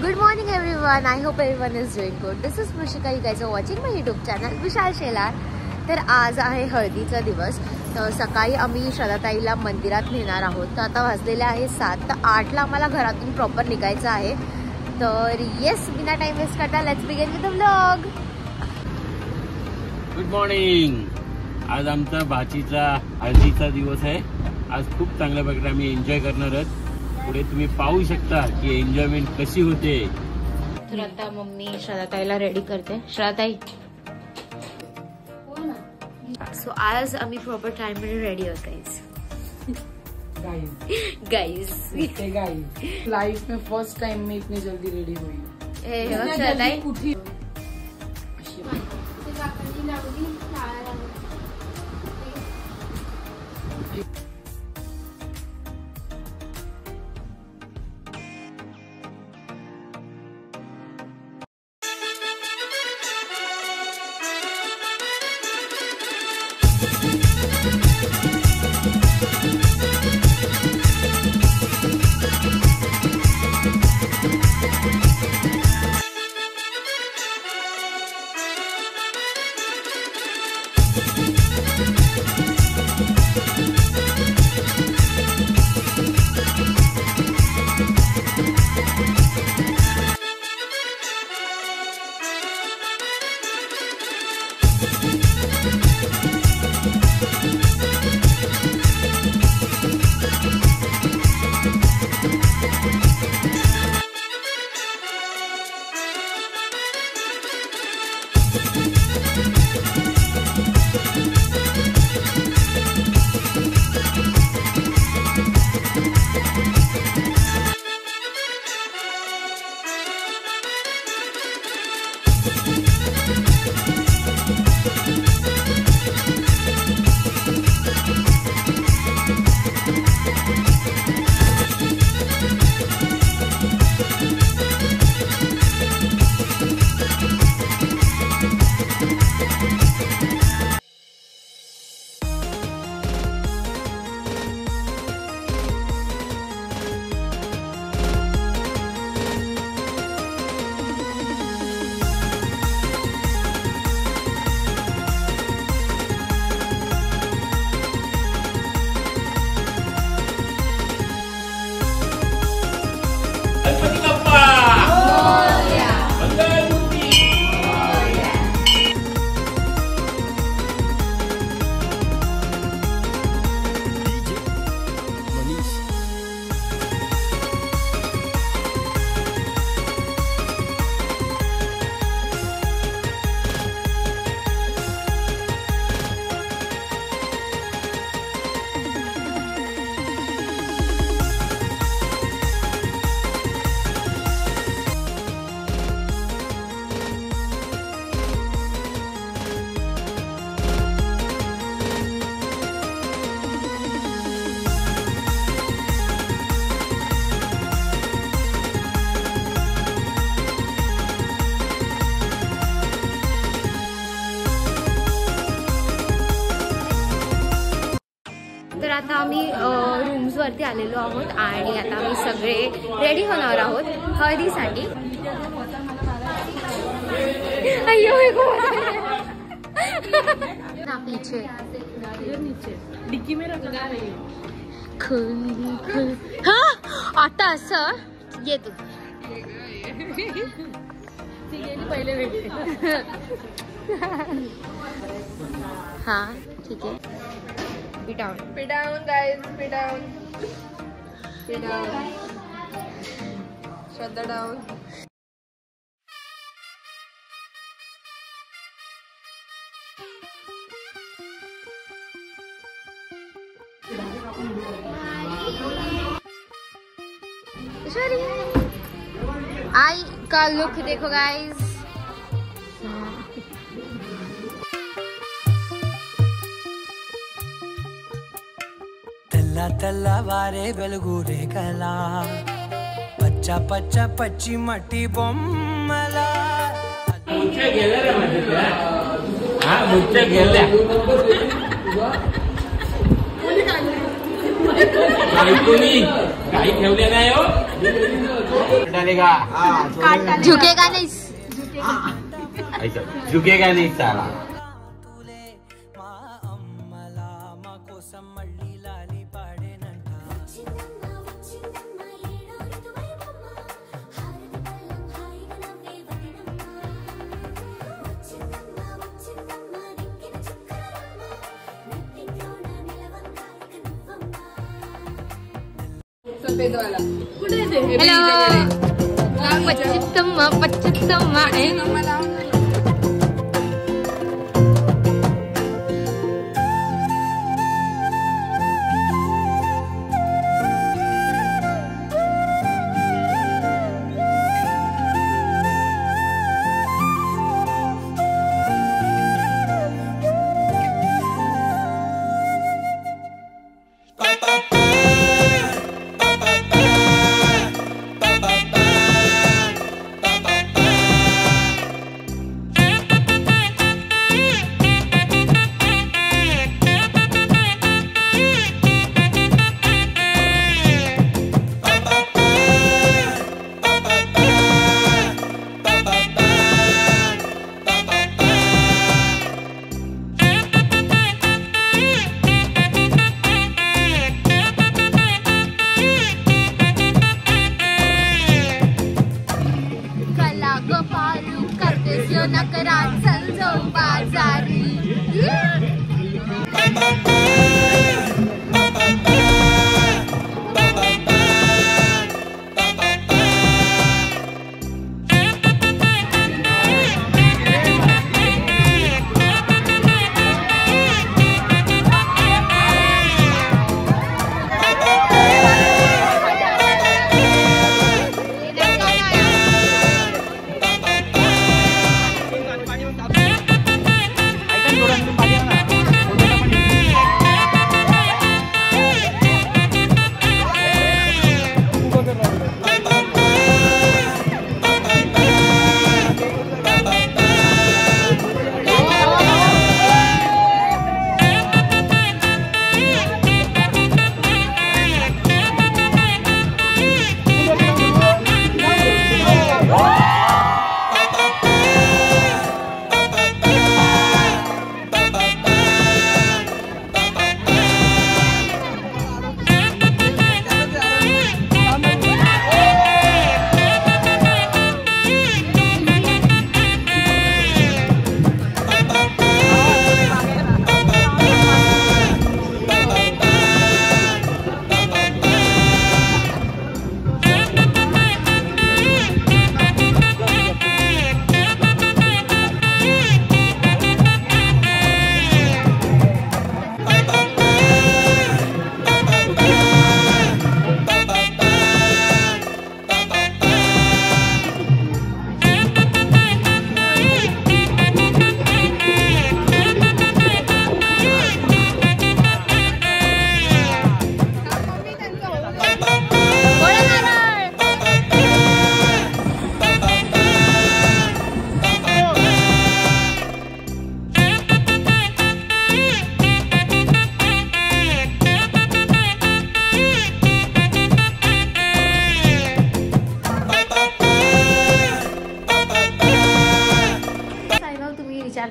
Good morning everyone. I hope everyone is doing good. This is Prishika. You guys are watching my YouTube channel विशाल शेलार. तर आज आहे हळदीचा दिवस. तर सकाळी आम्ही श्रद्धाताईला मंदिरात नेणार आहोत. तर आता वाजलेले आहे 7. तर 8ला आम्हाला घरातून प्रॉपर निघायचं आहे. तर येस, बिना टाइम वेस्ट करता let's begin with the vlog. Good morning. आज आमचा भाचीचा हळदीचा दिवस आहे. आज खूप चांगल्या प्रकारे आम्ही एन्जॉय करणार आहोत. पुढे तुम्ही पाहू शकता की एन्जॉयमेंट कशी होते. तर आता मम्मी श्रद्धाताईला रेडी करते. श्रद्धाताई, सो आज आम्ही प्रॉपर टाइम मध्ये रेडी आहोत गाइस. लाइफ में फर्स्ट टाइम में इतनी जल्दी रेडी हुई. श्रद्धाताई तर आता आम्ही रूम्स वरती आलेलो आहोत आणि आता आम्ही सगळे रेडी होणार आहोत हळदीसाठी. अय्यो ना पीछे नीचे डिक्की में रखा है. हाँ आता असं ये तू पहिले वेगळे. हाँ ठीक है. Be down. Be down, guys. Be down. Be down. Shraddha down. Sorry. आई का लुक देखो गाइस. తెల్లవారే వెలుగురే కలా పచ్చ పచ్చ పచ్చి మట్టి బొమ్మలా. मुझे गेल्या रे म्हणजे हा मुझे गेल्या तुम्ही काही ठेवले नाही हो. झुकेगा नाही. झुकेगा नाही साला. सफेदवाला कुठे येते? हॅलो पच्चित्तम्मा पच्चित्तम्मा मला नकरा चल जाऊ बाजारी.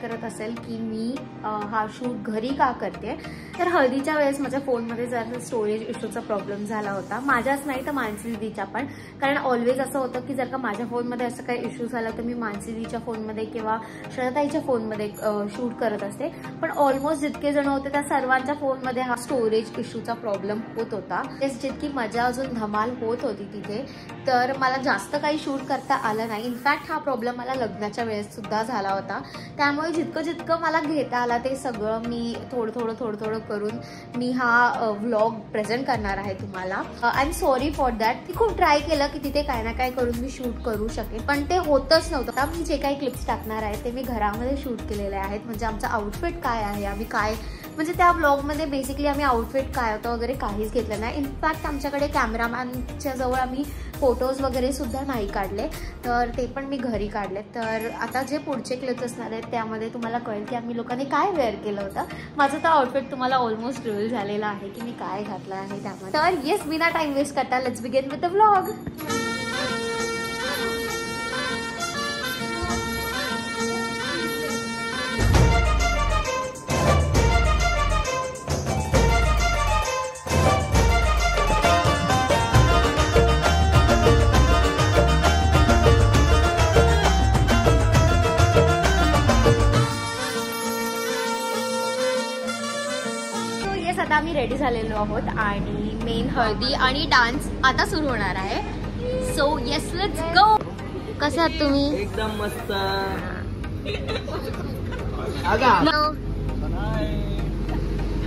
करत असेल की मी हा शूट घरी का करते, तर हळदीच्या वेळेस माझ्या फोनमध्ये जर स्टोरेज इश्यूचा प्रॉब्लेम झाला होता, माझ्याच नाही तर मानसी दीदीच्या पण. कारण ऑलवेज असं होतं की जर का माझ्या फोनमध्ये असं काही इश्यू झाला तर मी मानसी दीदीच्या फोनमध्ये किंवा श्रद्धाताईच्या फोनमध्ये शूट करत असते. पण ऑलमोस्ट जितके जण होते त्या सर्वांच्या फोनमध्ये हा स्टोरेज इश्यूचा प्रॉब्लेम होत होता. जितकी मजा अजून धमाल होत होती तिथे, तर मला जास्त काही शूट करता आलं नाही. इनफॅक्ट हा प्रॉब्लेम मला लग्नाच्या वेळेस सुद्धा झाला होता. त्यामुळे जितकं मला घेता आला ते सगळं मी थोडं करून मी हा व्लॉग प्रेझेंट करणार आहे तुम्हाला. I am sorry for that. मी खूप ट्राय केलं की तिथे काय ना काय करून मी शूट करू शकेन, पण ते होतच नव्हतं. आता मी जे काही क्लिप्स टाकणार आहे ते मी घरामध्ये शूट केलेले आहेत. म्हणजे आमचं आउटफिट काय आहे, आम्ही काय म्हणजे त्या व्लॉगमध्ये बेसिकली आम्ही आउटफिट काय होतं वगैरे काहीच घेतलं नाही. इनफॅक्ट आमच्याकडे कॅमेरामॅनच्या जवळ आम्ही फोटोज वगैरे सुद्धा नाही काढले, तर ते पण मी घरी काढले. तर आता जे पुढचे क्लिप्स असणार आहेत त्यामध्ये तुम्हाला कळेल की आम्ही लोकांनी काय वेअर केलं होतं. माझं तर आउटफिट तुम्हाला ऑलमोस्ट रिव्हील झालेलं आहे की मी काय घातलं आहे त्यामध्ये. तर येस, बिना टाइम वेस्ट करता let's begin with the vlog. आता आम्ही रेडी झालेलो आहोत आणि मेन हळदी आणि डान्स आता सुरू होणार आहे. So yes, let's go. कसे आहात तुम्ही? एकदम मस्त.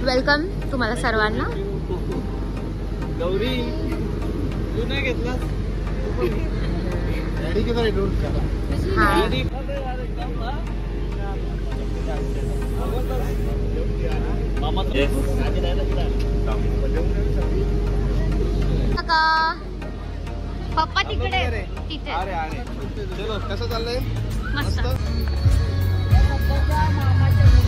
वेलकम तुम्हाला सर्वांना. गौरी तू नाही घेतला? पप्पा तिकडे तिथे. चलो कसं चाललंय? मस्त. मामाच्या